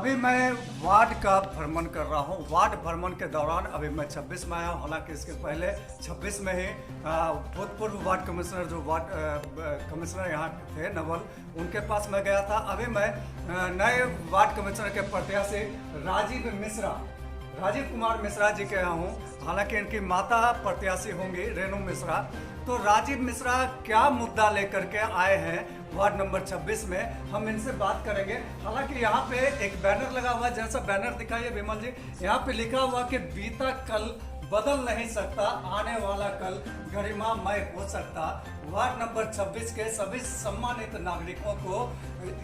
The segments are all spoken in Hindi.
अभी मैं वार्ड का भ्रमण कर रहा हूँ। वार्ड भ्रमण के दौरान अभी मैं 26 में आया हूँ, हालांकि इसके पहले 26 में ही भूतपूर्व वार्ड कमिश्नर जो वार्ड कमिश्नर यहाँ थे नवल, उनके पास मैं गया था। अभी मैं नए वार्ड कमिश्नर के प्रत्याशी राजीव कुमार मिश्रा जी के यहाँ हूँ। हालांकि इनकी माता प्रत्याशी होंगी रेणु मिश्रा। तो राजीव मिश्रा क्या मुद्दा लेकर के आए हैं वार्ड नंबर 26 में, हम इनसे बात करेंगे। हालांकि यहाँ पे एक बैनर लगा हुआ है, जैसा बैनर दिखाइए विमल जी। यहाँ पे लिखा हुआ कि बीता कल बदल नहीं सकता, आने वाला कल गरिमामय हो सकता। वार्ड नंबर 26 के सभी सम्मानित नागरिकों को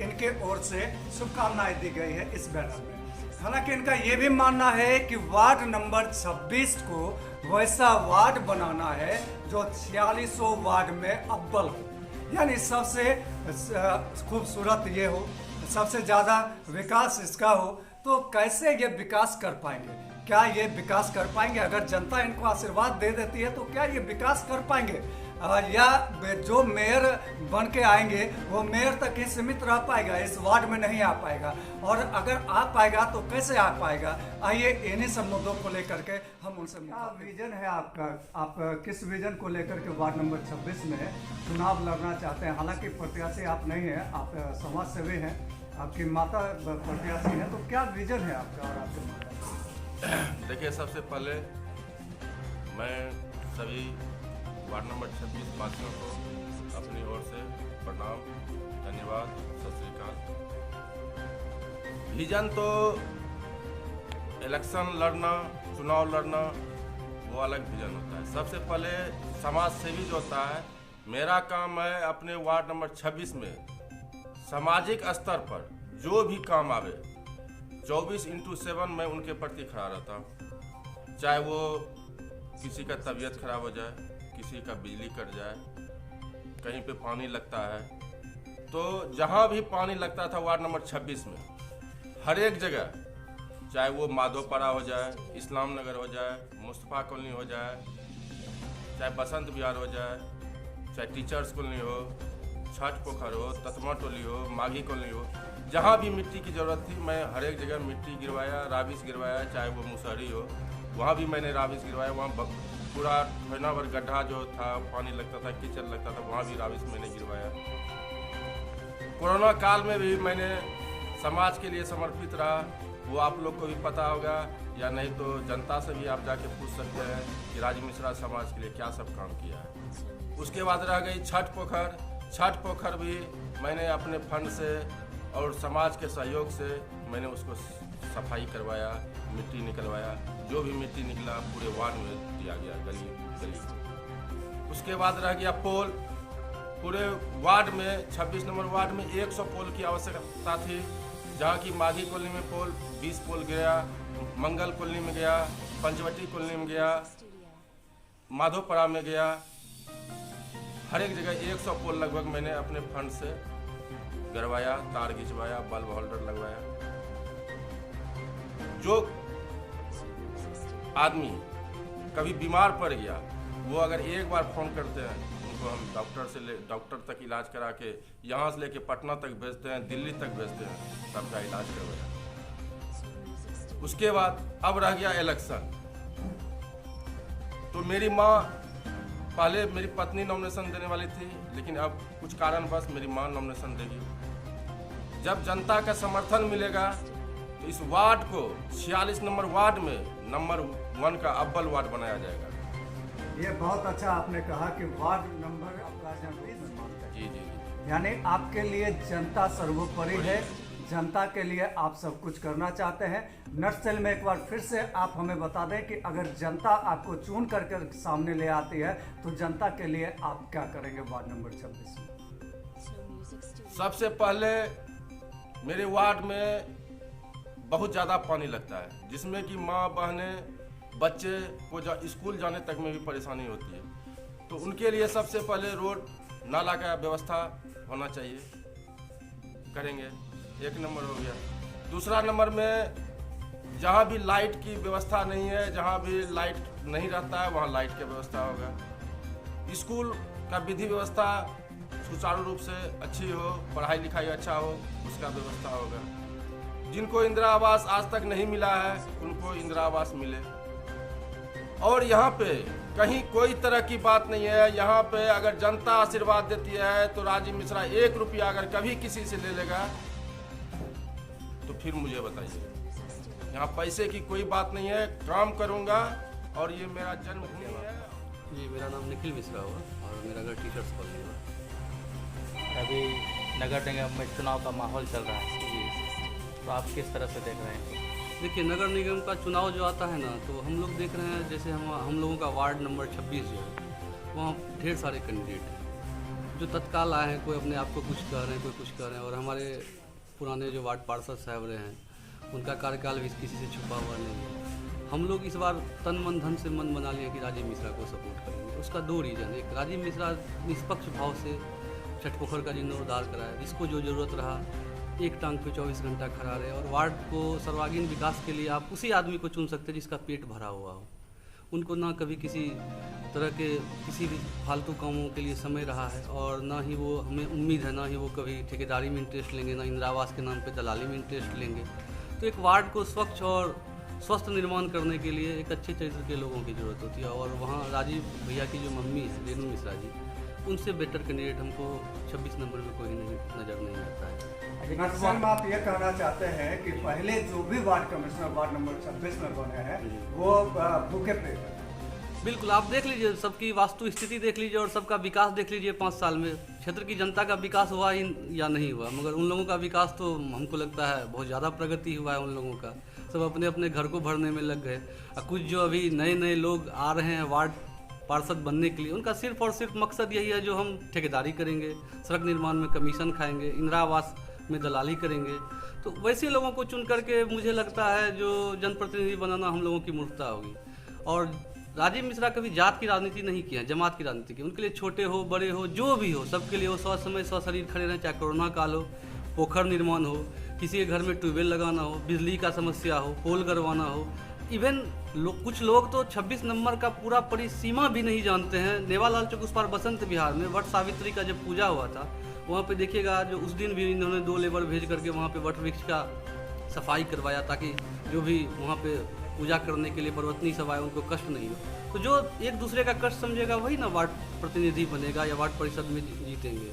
इनके ओर से शुभकामनाएं दी गई है इस बैनर में। हालांकि इनका ये भी मानना है कि वार्ड नंबर 26 को वैसा वार्ड बनाना है जो 4600 वार्ड में अव्वल हो, यानी सबसे खूबसूरत ये हो, सबसे ज़्यादा विकास इसका हो। तो कैसे ये विकास कर पाएंगे? क्या ये विकास कर पाएंगे? अगर जनता इनको आशीर्वाद दे देती है तो क्या ये विकास कर पाएंगे? या जो मेयर बन के आएंगे वो मेयर तक ही सीमित रह पाएगा, इस वार्ड में नहीं आ पाएगा? और अगर आ पाएगा तो कैसे आ पाएगा? आइए इन्हीं सब मुद्दों को लेकर के हम उनसे। क्या विजन है आपका? आप किस विजन को लेकर के वार्ड नंबर 26 में चुनाव लड़ना चाहते हैं? हालांकि प्रत्याशी आप नहीं हैं, आप समाज सेवी हैं, आपकी माता प्रत्याशी हैं, तो क्या विजन है आपका और आपके माता? देखिए, सबसे पहले मैं सभी वार्ड नंबर 26 वासियों को अपनी ओर से प्रणाम, धन्यवाद, सत श्री अकाल। विजन तो इलेक्शन लड़ना, चुनाव लड़ना वो अलग विजन होता है। सबसे पहले समाज सेवी जो होता है, मेरा काम है अपने वार्ड नंबर 26 में सामाजिक स्तर पर जो भी काम आवे 24/7 मैं उनके प्रति खड़ा रहता हूँ। चाहे वो किसी का तबीयत खराब हो जाए, किसी का बिजली कट जाए, कहीं पे पानी लगता है, तो जहाँ भी पानी लगता था वार्ड नंबर 26 में, हर एक जगह, चाहे वो माधोपाड़ा हो जाए, इस्लाम नगर हो जाए, मुस्तफ़ा कॉलोनी हो जाए, चाहे बसंत विहार हो जाए, चाहे टीचर्स कॉलोनी हो, छठ पोखर हो, ततमा टोली हो, माघी कॉलोनी हो, जहाँ भी मिट्टी की ज़रूरत थी मैं हर एक जगह मिट्टी गिरवाया, राबिस गिरवाया। चाहे वो मुसहरी हो, वहाँ भी मैंने राबिस गिरवाया। वहाँ पूरा महीना भर गड्ढा जो था, पानी लगता था, कीचड़ लगता था, वहाँ भी राबिस मैंने गिरवाया। कोरोना काल में भी मैंने समाज के लिए समर्पित रहा, वो आप लोग को भी पता होगा, या नहीं तो जनता से भी आप जाके पूछ सकते हैं कि राजीव मिश्रा समाज के लिए क्या सब काम किया है। उसके बाद रह गई छठ पोखर। छठ पोखर भी मैंने अपने फंड से और समाज के सहयोग से मैंने उसको सफाई करवाया, मिट्टी निकलवाया। जो भी मिट्टी निकला पूरे वार्ड में दिया गया, गली गली। उसके बाद रह गया पोल। पूरे वार्ड में 26 नंबर वार्ड में 100 पोल की आवश्यकता थी, जहाँ की माघी कॉलोनी में पोल 20 पोल गया, मंगल कॉलोनी में गया, पंचवटी कॉलोनी में गया, माधोपाड़ा में गया। हर एक जगह 100 पोल लगभग मैंने अपने फंड से गरवाया, तार खिंचवाया, बल्ब होल्डर लगवाया। जो आदमी कभी बीमार पड़ गया, वो अगर एक बार फोन करते हैं, उनको हम डॉक्टर तक इलाज करा के यहाँ से लेके पटना तक भेजते हैं, दिल्ली तक भेजते हैं, सबका इलाज करवाया। उसके बाद अब रह गया इलेक्शन। तो मेरी माँ, पहले मेरी पत्नी नॉमिनेशन देने वाली थी, लेकिन अब कुछ कारणवश मेरी मां नॉमिनेशन देगी। जब जनता का समर्थन मिलेगा तो इस वार्ड को 46 नंबर वार्ड में नंबर 1 का अव्वल वार्ड बनाया जाएगा। ये बहुत अच्छा आपने कहा कि वार्ड नंबर आपका मानता है। जी जी जी। यानी आपके लिए जनता सर्वोपरि है, जनता के लिए आप सब कुछ करना चाहते हैं। नटसेल में एक बार फिर से आप हमें बता दें कि अगर जनता आपको चुन करके सामने ले आती है तो जनता के लिए आप क्या करेंगे वार्ड नंबर 26 में? सबसे पहले मेरे वार्ड में बहुत ज़्यादा पानी लगता है, जिसमें कि माँ बहनें बच्चे को स्कूल जाने तक में भी परेशानी होती है। तो उनके लिए सबसे पहले रोड नाला का व्यवस्था होना चाहिए, करेंगे। 1 नंबर हो गया। दूसरा नंबर में जहाँ भी लाइट की व्यवस्था नहीं है, जहाँ भी लाइट नहीं रहता है, वहाँ लाइट की व्यवस्था होगा। स्कूल का विधि व्यवस्था सुचारू रूप से अच्छी हो, पढ़ाई लिखाई अच्छा हो, उसका व्यवस्था होगा। जिनको इंदिरा आवास आज तक नहीं मिला है उनको इंदिरा आवास मिले। और यहाँ पे कहीं कोई तरह की बात नहीं है। यहाँ पे अगर जनता आशीर्वाद देती है तो राजीव मिश्रा 1 रुपया अगर कभी किसी से ले लेगा तो फिर मुझे बताइए। यहाँ पैसे की कोई बात नहीं है, काम करूँगा और ये मेरा जन्मभूमि है। जी, मेरा नाम निखिल मिश्रा हुआ और मेरा घर टीचर्स कॉलोनी हुआ। अभी नगर निगम में चुनाव का माहौल चल रहा है जी, तो आप किस तरह से देख रहे हैं? देखिए, नगर निगम का चुनाव जो आता है ना, तो हम लोग देख रहे हैं जैसे हम लोगों का वार्ड नंबर 26 जो है वहाँ ढेर सारे कैंडिडेट हैं जो तत्काल आए हैं। कोई अपने आप को कुछ कह रहे हैं, कोई कुछ कह रहे हैं। और हमारे पुराने जो वार्ड पार्षद साहब रहे हैं उनका कार्यकाल भी किसी से छुपा हुआ नहीं है। हम लोग इस बार तन मन धन से मन बना लिए कि राजीव मिश्रा को सपोर्ट करेंगे। उसका 2 रीज़न। एक, राजीव मिश्रा निष्पक्ष भाव से छठपोखर का जीर्णोद्धार कराया, जिसको जो ज़रूरत रहा एक टांग पे 24 घंटा खड़ा रहे। और वार्ड को सर्वांगीण विकास के लिए आप उसी आदमी को चुन सकते हैं जिसका पेट भरा हुआ हो। उनको ना कभी किसी तरह के किसी भी फालतू कामों के लिए समय रहा है और ना ही वो, हमें उम्मीद है, ना ही वो कभी ठेकेदारी में इंटरेस्ट लेंगे, ना इंदिरा आवास के नाम पे दलाली में इंटरेस्ट लेंगे। तो एक वार्ड को स्वच्छ और स्वस्थ निर्माण करने के लिए एक अच्छे चरित्र के लोगों की ज़रूरत होती है। और वहाँ राजीव भैया की जो मम्मी है रेणु मिश्रा जी, उनसे बेटर कैंडिडेट हमको 26 नंबर में कोई नहीं नज़र नहीं आता है। नक्सल आप ये कहना चाहते हैं कि पहले जो भी वार्ड कमिश्नर वार्ड नंबर 26 में बने हैं वो भूखे पेट हैं। बिल्कुल, आप देख लीजिए, सबकी वास्तु स्थिति देख लीजिए और सबका विकास देख लीजिए। 5 साल में क्षेत्र की जनता का विकास हुआ ही या नहीं हुआ, मगर उन लोगों का विकास तो हमको लगता है बहुत ज़्यादा प्रगति हुआ है। उन लोगों का सब अपने अपने घर को भरने में लग गए। और कुछ जो अभी नए नए लोग आ रहे हैं वार्ड पार्षद बनने के लिए, उनका सिर्फ और सिर्फ मकसद यही है जो हम ठेकेदारी करेंगे, सड़क निर्माण में कमीशन खाएंगे, इंदिरा आवास में दलाली करेंगे। तो वैसे लोगों को चुन करके मुझे लगता है जो जनप्रतिनिधि बनाना हम लोगों की मूर्खता होगी। और राजीव मिश्रा कभी जात की राजनीति नहीं किया, जमात की राजनीति की। उनके लिए छोटे हो बड़े हो जो भी हो, सबके लिए वो समय शरीर खड़े रहें। चाहे कोरोना काल हो, पोखर निर्माण हो, किसी के घर में ट्यूबवेल लगाना हो, बिजली का समस्या हो, पोल करवाना हो। इवन कुछ लोग तो 26 नंबर का पूरा परिसीमा भी नहीं जानते हैं। नेवालाल चौक उस पार बसंत विहार में वट सावित्री का जब पूजा हुआ था, वहाँ पे देखिएगा जो उस दिन भी इन्होंने 2 लेबर भेज करके वहाँ पे वट वृक्ष का सफाई करवाया, ताकि जो भी वहाँ पे पूजा करने के लिए पर्वतनी सब आए उनको कष्ट नहीं हो। तो जो एक दूसरे का कष्ट समझेगा वही ना वार्ड प्रतिनिधि बनेगा या वार्ड परिषद में जीतेंगे।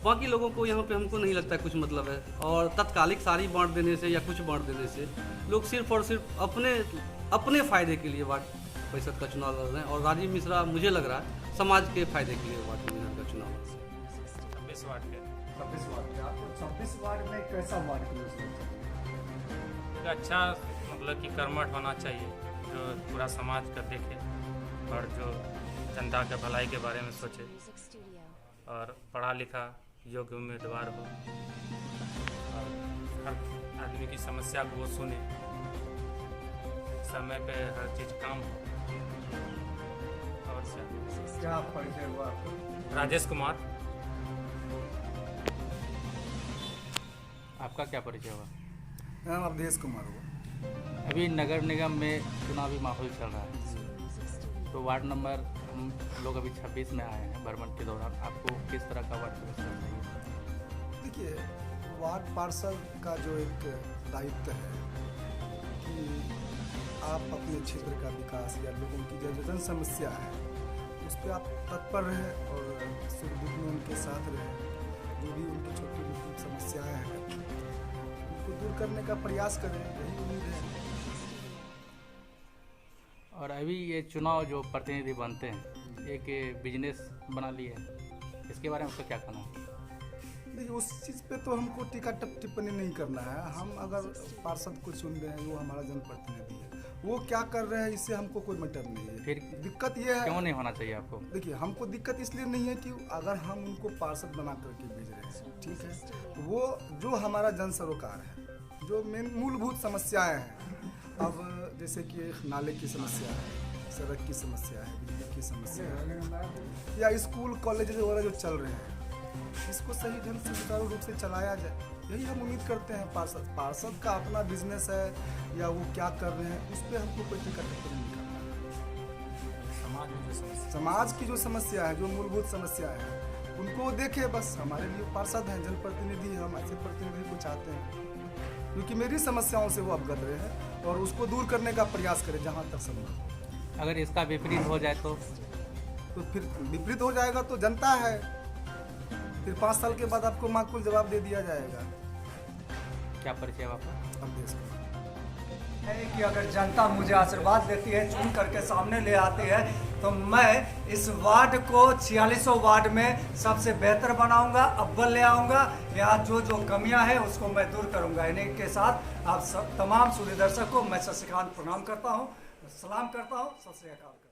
बाकी लोगों को यहाँ पे हमको नहीं लगता कुछ मतलब है। और तत्कालिक सारी बांट देने से या कुछ बांट देने से लोग सिर्फ और सिर्फ अपने फ़ायदे के लिए वार्ड परिषद का चुनाव लड़ रहे हैं। और राजीव मिश्रा मुझे लग रहा है समाज के फायदे के लिए वार्ड परिषद का चुनाव लड़ रहे हैं। 26 वार्ड के 26 वार्ड के आपको 26 वार्ड में कैसा वार्ड की जरूरत है? अच्छा, मतलब कि कर्मठ होना चाहिए जो पूरा समाज का देखे और जो जनता के भलाई के बारे में सोचे और पढ़ा लिखा योग्य उम्मीदवार हो और हर आदमी की समस्या को वो सुने, समय पे हर चीज़ काम हो। और क्या परिचय हुआ आपको? राजेश कुमार। आपका क्या परिचय हुआ? नाम अवधेश कुमार हुआ। अभी नगर निगम में चुनावी माहौल चल रहा है, तो वार्ड नंबर हम लोग अभी 26 में आए हैं भ्रमण के दौरान। आपको किस तरह का वार्ड परिषद चाहिए? देखिए, वार्ड पार्षद का जो एक दायित्व है कि आप अपने क्षेत्र का विकास या लोगों की जो जन समस्या है उस पर आप तत्पर रहें और सुख दुख में उनके साथ रहें। जो भी उनकी छोटी मोटी समस्याएं हैं उनको दूर करने का प्रयास करें, यही उम्मीद है। और अभी ये चुनाव जो प्रतिनिधि बनते हैं एक बिजनेस बना लिए, इसके बारे में उसका क्या कहना है? देखिए, उस चीज़ पे तो हमको टीका टिप्पणी नहीं करना है। हम अगर पार्षद को चुन रहे हैं, वो हमारा जनप्रतिनिधि है, वो क्या कर रहे हैं इससे हमको कोई मतलब नहीं है। फिर दिक्कत ये है, क्यों नहीं होना चाहिए आपको? देखिए, हमको दिक्कत इसलिए नहीं है कि अगर हम उनको पार्षद बना करके भेज रहे हैं, ठीक है, तो वो जो हमारा जन सरोकार है, जो मेन मूलभूत समस्याएं हैं, अब जैसे कि नाले की समस्या है, सड़क की समस्या है, बिजली की समस्या है, या स्कूल कॉलेज वगैरह जो चल रहे हैं, इसको सही ढंग से सुचारू रूप से चलाया जाए, यही हम उम्मीद करते हैं। पार्षद का अपना बिजनेस है या वो क्या कर रहे हैं उस पर हमको कोई टिकट नहीं करना। समाज की जो समस्या है, जो मूलभूत समस्या है, उनको वो देखे बस। हमारे लिए पार्षद हैं, जनप्रतिनिधि, हम ऐसे प्रतिनिधि को चाहते हैं। क्योंकि मेरी समस्याओं से वो अवगत रहे और उसको दूर करने का प्रयास करें जहाँ तक संभव। अगर इसका विपरीत हो जाए तो फिर विपरीत हो जाएगा तो जनता है, फिर 5 साल के बाद आपको माकूल जवाब दे दिया जाएगा। क्या परिचय है आपका? अब देश का है कि अगर जनता मुझे आशीर्वाद देती है, चुन करके सामने ले आती है, तो मैं इस वार्ड को 4600 वार्ड में सबसे बेहतर बनाऊंगा, अव्वल ले आऊंगा। यहाँ जो जो कमियां हैं उसको मैं दूर करूंगा। इन्हीं के साथ आप सब तमाम सूर्य दर्शक को मैं शशिकांत प्रणाम करता हूँ, सलाम करता हूँ, सत श्री अकाल।